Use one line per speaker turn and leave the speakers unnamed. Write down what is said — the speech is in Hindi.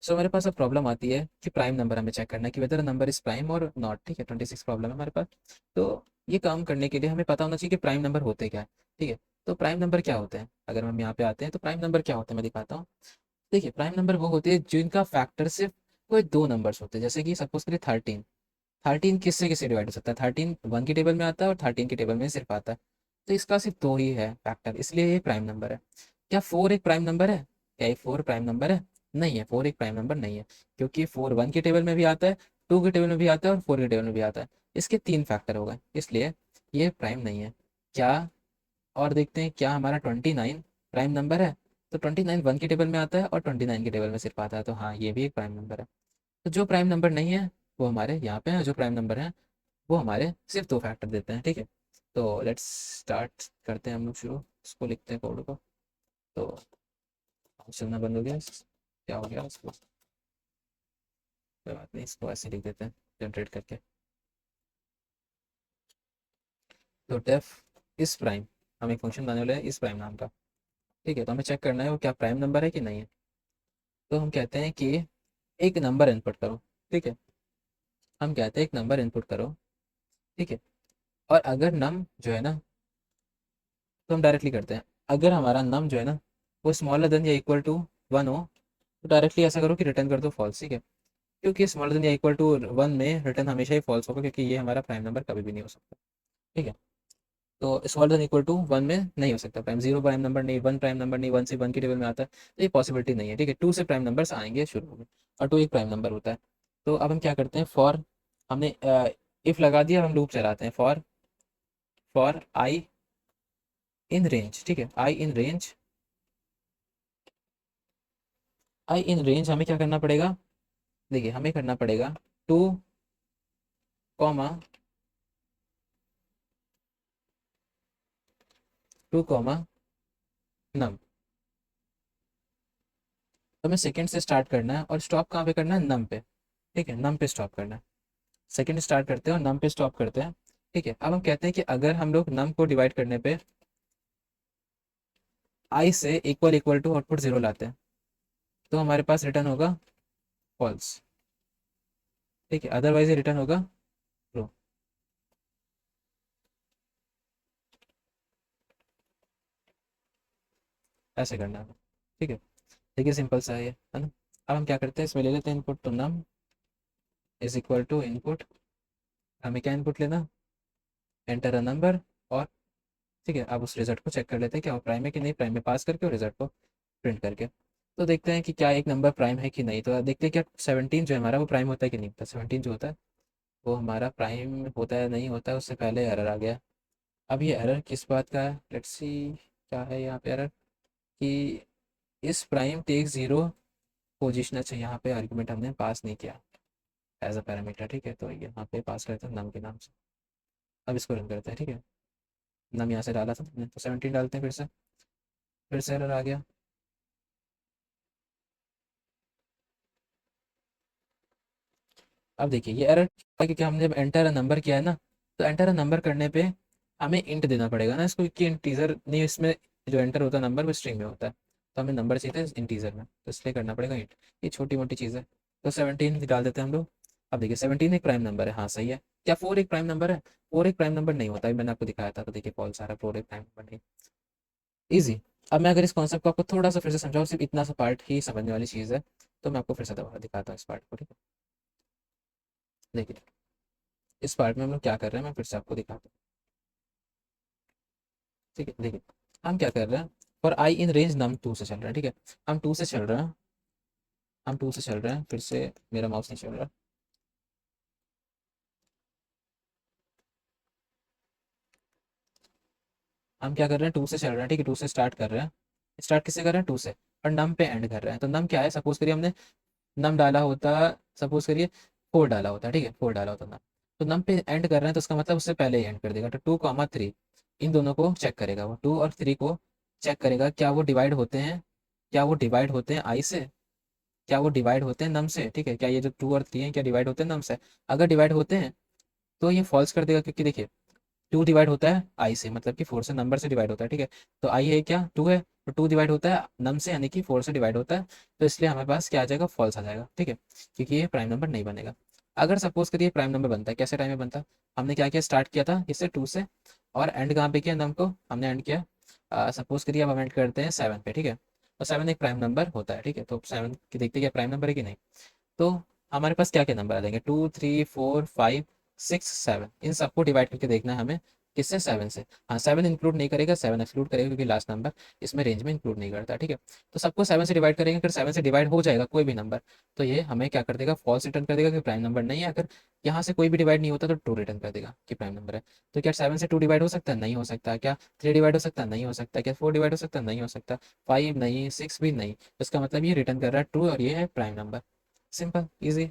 सो हमारे पास अब प्रॉब्लम आती है कि प्राइम नंबर हमें चेक करना है कि वेदर नंबर इज प्राइम और नॉट। ठीक है, 26 प्रॉब्लम है हमारे पास। तो ये काम करने के लिए हमें पता होना चाहिए कि प्राइम नंबर होते क्या है। ठीक है, तो प्राइम नंबर क्या होते हैं, अगर हम यहाँ पे आते हैं तो प्राइम नंबर क्या होते हैं मैं दिखाता हूँ। देखिए, प्राइम नंबर वो होते हैं जिनका फैक्टर सिर्फ कोई दो नंबर्स होते हैं। जैसे कि सपोज करिए 13। 13 किससे किससे डिवाइड हो सकता है? 13 1 की टेबल में आता है और 13 की टेबल में सिर्फ आता है। तो इसका सिर्फ दो ही है फैक्टर, इसलिए ये प्राइम नंबर है। क्या 4 एक प्राइम नंबर है? क्या ये 4 प्राइम नंबर है? नहीं है, 4 एक प्राइम नंबर नहीं है। क्योंकि 4 1 की टेबल में भी आता है, 2 की टेबल में भी आता है और 4 की टेबल में भी आता है। इसके तीन फैक्टर हो गए, इसलिए ये प्राइम नहीं है। क्या, और देखते हैं क्या हमारा 29 प्राइम नंबर है? तो 29 1 की टेबल में आता है और 29 की टेबल में सिर्फ आता है, तो हाँ ये भी एक प्राइम नंबर है। तो जो प्राइम नंबर नहीं है वो हमारे यहाँ पे है, जो प्राइम नंबर है वो हमारे सिर्फ दो फैक्टर देते हैं। ठीक है, तो लेट्स स्टार्ट करते हैं हम लोग शुरू। इसको लिखते हैं कोड को। तो चलना बंद हो गया, क्या हो गया उसको? कोई बात नहीं, इसको ऐसे लिख देते हैं जनरेट करके। तो डेफ इस प्राइम, हम एक फंक्शन बनाने वाले हैं इस प्राइम नाम का। ठीक है, तो हमें चेक करना है वो क्या प्राइम नंबर है कि नहीं है। तो हम कहते हैं कि एक नंबर इनपुट करो। ठीक है, हम कहते हैं एक नंबर इनपुट करो। ठीक है, और अगर नम जो है ना, तो हम डायरेक्टली करते हैं, अगर हमारा नम जो है ना वो स्मॉलर देन या इक्वल टू 1 हो, तो डायरेक्टली ऐसा करो कि रिटर्न कर दो फॉल्स। ठीक है, क्योंकि स्मॉलर देन या इक्वल टू 1 में रिटर्न हमेशा ही फॉल्स होगा, क्योंकि ये हमारा प्राइम नंबर कभी भी नहीं हो सकता। ठीक है, तो स्मॉलर देन इक्वल टू 1 में नहीं हो सकता प्राइम, जीरो प्राइम नंबर नहीं, 1 प्राइम नंबर नहीं, 1 से 1 की टेबल में आता है, तो ये पॉसिबिलिटी नहीं है। ठीक है, 2 से प्राइम नंबर्स आएंगे शुरू में, और 2 एक प्राइम नंबर होता है। तो अब हम क्या करते हैं, फॉर, हमने इफ लगा दिया, हम लूप चलाते हैं। For I in range. ठीक है, आई in range, I in range हमें क्या करना पड़ेगा? देखिए, हमें करना पड़ेगा 2 कॉमा 2 कॉमा नम। तो हमें सेकंड से स्टार्ट करना है और स्टॉप कहाँ पे करना है? नम पे। ठीक है, नम पे स्टॉप करना है। सेकंड स्टार्ट करते हैं और नम पे स्टॉप करते हैं। ठीक है, अब हम कहते हैं कि अगर हम लोग नम को डिवाइड करने पे आई से equal equal to output zero लाते हैं, तो हमारे पास रिटर्न होगा फॉल्स। ठीक है, अदरवाइज रिटर्न होगा ट्रू। ऐसे करना है। ठीक है, देखिए सिंपल सा है ना। अब हम क्या करते हैं, इसमें ले लेते हैं इनपुट, तो num is equal to input, हमें क्या इनपुट लेना? Enter a number. और ठीक है, अब उस रिजल्ट को चेक कर लेते हैं क्या वो प्राइम है कि नहीं, प्राइम में पास करके और रिजल्ट को प्रिंट करके। तो देखते हैं कि क्या एक नंबर प्राइम है कि नहीं। तो देखते हैं क्या 17 जो है हमारा वो प्राइम होता है कि नहीं होता। 17 जो होता है वो हमारा प्राइम होता है नहीं होता है, उससे पहले एरर आ गया। अब ये एरर किस बात का है, लेट्स सी। क्या है यहाँ पे एरर? कि इस प्राइम टेक जीरो पोजिशन। अच्छा, यहाँ पे आर्गुमेंट हमने पास नहीं किया एज अ पैरामीटर। ठीक है, तो यहाँ पे पास करते हैं नम के नाम से। अब इसको रन करते हैं। ठीक है, नम यहाँ से डाला था हमने, तो 17 डालते हैं फिर से एरर आ गया। अब देखिए ये एरर क्योंकि हमने जब एंटर अ नंबर किया है ना, तो एंटर अ नंबर करने पे हमें इंट देना पड़ेगा ना इसको, कि इंटीजर नहीं, इसमें जो एंटर होता है नंबर वो स्ट्रिंग में होता है, तो हमें नंबर चाहिए था इंटीजर में, तो इसलिए करना पड़ेगा इंट। ये छोटी मोटी चीज़ है। तो 17 डाल देते हैं हम लोग। अब देखिए 17 एक प्राइम नंबर है, हाँ सही है। क्या 4 एक प्राइम नंबर है? 4 एक प्राइम नंबर नहीं होता है, मैंने आपको दिखाया था। तो देखिए फॉल्स आ रहा है, 4 एक प्राइम नंबर नहीं। ईजी। अब मैं अगर इस कॉन्सेप्ट को आपको थोड़ा सा फिर से समझाऊँ, सिर्फ इतना सा पार्ट ही समझने वाली चीज़ है, तो मैं आपको फिर से दोबारा दिखाता हूँ इस पार्ट को। ठीक है, देखिए इस पार्ट में हम लोग क्या कर रहे हैं, मैं फिर से आपको दिखाता हूँ। ठीक है, देखिए हम क्या कर रहे हैं, फॉर आई इन रेंज नम 2 से चल रहा है। ठीक है, हम 2 से चल रहे हैं, हम 2 से चल रहे हैं, फिर से मेरा माउस नहीं चल रहा। हम क्या कर रहे हैं, 2 से चल रहे हैं। ठीक है, 2 से स्टार्ट कर रहे हैं। स्टार्ट किससे कर रहे हैं? 2 से। और नम पे एंड कर रहे हैं। तो नम क्या है, सपोज करिए हमने नम डाला होता, सपोज करिए 4 डाला होता। ठीक है, 4 डाला होता नम, तो नम पे एंड कर रहे हैं तो उसका मतलब उससे पहले ही एंड कर देगा। तो 2 3 इन दोनों को चेक करेगा वो, 2 और 3 को चेक करेगा, क्या वो डिवाइड होते हैं, क्या वो डिवाइड होते हैं आई से, क्या वो डिवाइड होते हैं नम से। ठीक है, क्या ये जो 2 और 3 हैं क्या डिवाइड होते हैं नम से? अगर डिवाइड होते हैं तो ये फॉल्स कर देगा, क्योंकि देखिए टू डिवाइड होता है आई से, मतलब कि फोर से नंबर से डिवाइड होता है, ठीक है। तो आई है क्या, टू है, तो टू डिवाइड होता है नम से, यानी कि फोर से डिवाइड होता है। तो इसलिए हमारे पास क्या आ जाएगा, फॉल्स आ जाएगा, ठीक है, क्योंकि ये प्राइम नंबर नहीं बनेगा। अगर सपोज करिए प्राइम नंबर बनता है, कैसे टाइम में बनता है, हमने क्या किया, स्टार्ट किया था इससे टू से, और एंड कहाँ पे किया, नम को हमने एंड किया सपोज करिए अब हम एंड करते हैं सेवन पे, ठीक है। और सेवन एक प्राइम नंबर होता है, ठीक है, तो सेवन की देखते हैं क्या प्राइम नंबर है कि नहीं। तो हमारे पास क्या क्या नंबर आ जाएंगे, two three four five six seven, इन सबको डिवाइड करके देखना है हमें, किससे, सेवन से। हाँ, सेवन इंक्लूड नहीं करेगा, सेवन एक्सक्लूड करेगा, क्योंकि लास्ट नंबर इसमें रेंज में इंक्लूड नहीं करता, ठीक है। तो सबको सेवन से डिवाइड करेंगे, अगर सेवन से डिवाइड हो जाएगा कोई भी नंबर, तो ये हमें क्या कर देगा, फॉल्स रिटर्न कर देगा कि प्राइम नंबर नहीं है। अगर यहाँ से कोई भी डिवाइड नहीं होता तो ट्रू रिटर्न कर देगा कि प्राइम नंबर है। तो क्या सेवन से टू डिवाइड हो सकता है, नहीं हो सकता। क्या थ्री डिवाइड हो सकता है, नहीं हो सकता। क्या फोर डिवाइड हो सकता है, नहीं हो सकता। फाइव नहीं, सिक्स भी नहीं। तो इसका मतलब ये रिटर्न कर रहा है ट्रू, और ये है प्राइम नंबर। Simple, easy.